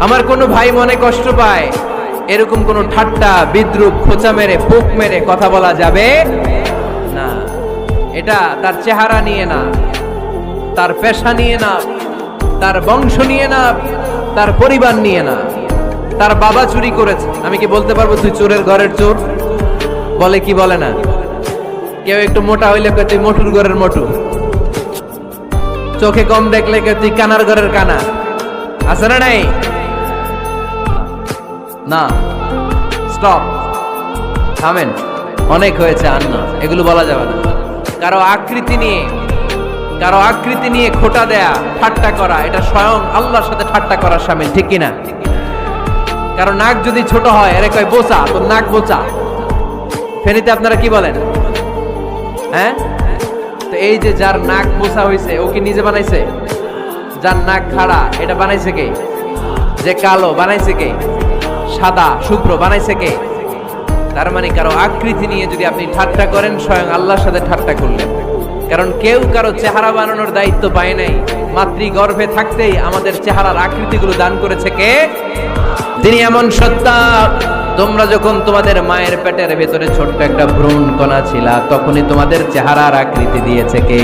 আমার কোনো ভাই মনে কষ্ট পায়, এরকম কোনো ঠাট্টা বিদ্রুপ খোঁচা মেরে পোক মেরে কথা বলা যাবে না। এটা তার চেহারা নিয়ে না, তার পেশা নিয়ে না, তার বংশ নিয়ে না, তার পরিবার নিয়ে না। তার বাবা চুরি করেছে, আমি কি বলতে পারবো তুই চোরের ঘরের চোর? বলে কি বলে না? কেউ একটু মোটা হইলে কে তুই মোটুর ঘরের মোটু, চোখে কম দেখলে কে তুই কানার ঘরের কানা। আছে না নাই? না, স্টপ, থামেন, অনেক হয়েছে, আর না, এগুলো বলা যাবে না। কারো আকৃতি নিয়ে খোঁটা দেয়া, ঠাট্টা করা, এটা স্বয়ং আল্লাহর সাথে ঠাট্টা করার শামিল, ঠিক কিনা? কারো নাক যদি ছোট হয়, এর কয় বোচা, তোর নাক বোচা। ফেনীতে আপনারা কি বলেন? হ্যাঁ, তো এই যে যার নাক বোচা হয়েছে, ও কি নিজে বানাইছে? যার নাক খাড়া, এটা বানাইছে কে? যে কালো, বানাইছে কে? সাদা শুভ্র, বানাইছে কে? তার মানে কারো আকৃতি নিয়ে যদি আপনি ঠাট্টা করেন, স্বয়ং আল্লাহর সাথে ঠাট্টা করলেন। কারণ কেউ কারো চেহারা বানানোর দায়িত্ব পায় নাই। মাতৃগর্ভে থাকতেই আমাদের চেহারার আকৃতিগুলো দান করেছে কে? তিনি এমন সত্তা। তোমরা যখন তোমাদের মায়ের পেটের ভেতরে ছোট্ট একটা ভ্রূণ কণা ছিলা, তখনই তোমাদের চেহারার আকৃতি দিয়েছে কে?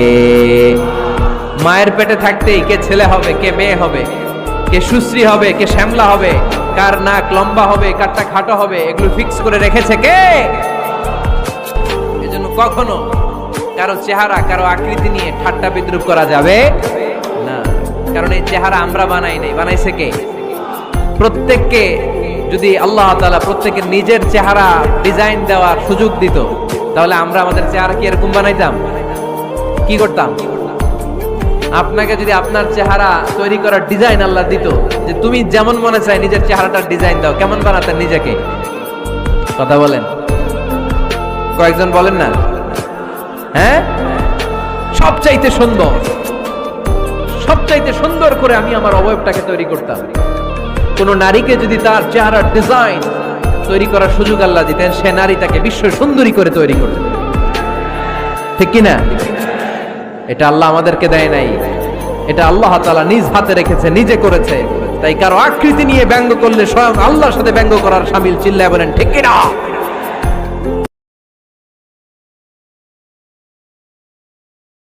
মায়ের পেটে থাকতেই কে ছেলে হবে, কে মেয়ে হবে, কে সুশ্রী হবে, কে শ্যামলা হবে, কার নাক লম্বা হবে, কারটা খাটো হবে, এগুলো ফিক্স করে রেখেছে কে? এজন্য কখনো কারো চেহারা, কারো আকৃতি নিয়ে ঠাট্টা বিদ্রুপ করা যাবে না। কারণ এই চেহারা আমরা বানাই নাই, বানাইছে কে? প্রত্যেককে যদি আল্লাহ তাআলা প্রত্যেকের নিজের চেহারা ডিজাইন দেওয়ার সুযোগ দিত, তাহলে আমরা আমাদের চেহারা কি এরকম বানাইতাম? কি করতাম? আপনাকে যদি আপনার চেহারা তৈরি করার ডিজাইন আল্লাহ দিত, যে তুমি যেমন মনে চাই নিজের চেহারাটার ডিজাইন দাও, কেমন বানাতেন নিজেকে? কথা বলেন, কয়েকজন বলেন না? হ্যাঁ, সবচাইতে সুন্দর করে আমি আমার অবয়বটাকে তৈরি করতাম। কোন নারীকে যদি তার চেহারার ডিজাইন তৈরি করার সুযোগ আল্লাহ দিতেন, সে নারী তাকে বিশ্ব সুন্দরী করে তৈরি করতেন, ঠিক কিনা? এটা আল্লাহ আমাদেরকে দেয় নাই, এটা আল্লাহ তাআলা নিজ হাতে রেখেছে, নিজে করেছে। তাই কারো আকৃতি নিয়ে ব্যঙ্গ করলে স্বয়ং আল্লাহর সাথে ব্যঙ্গ করার শামিল। চিল্লায় বলেন ঠিক কিনা?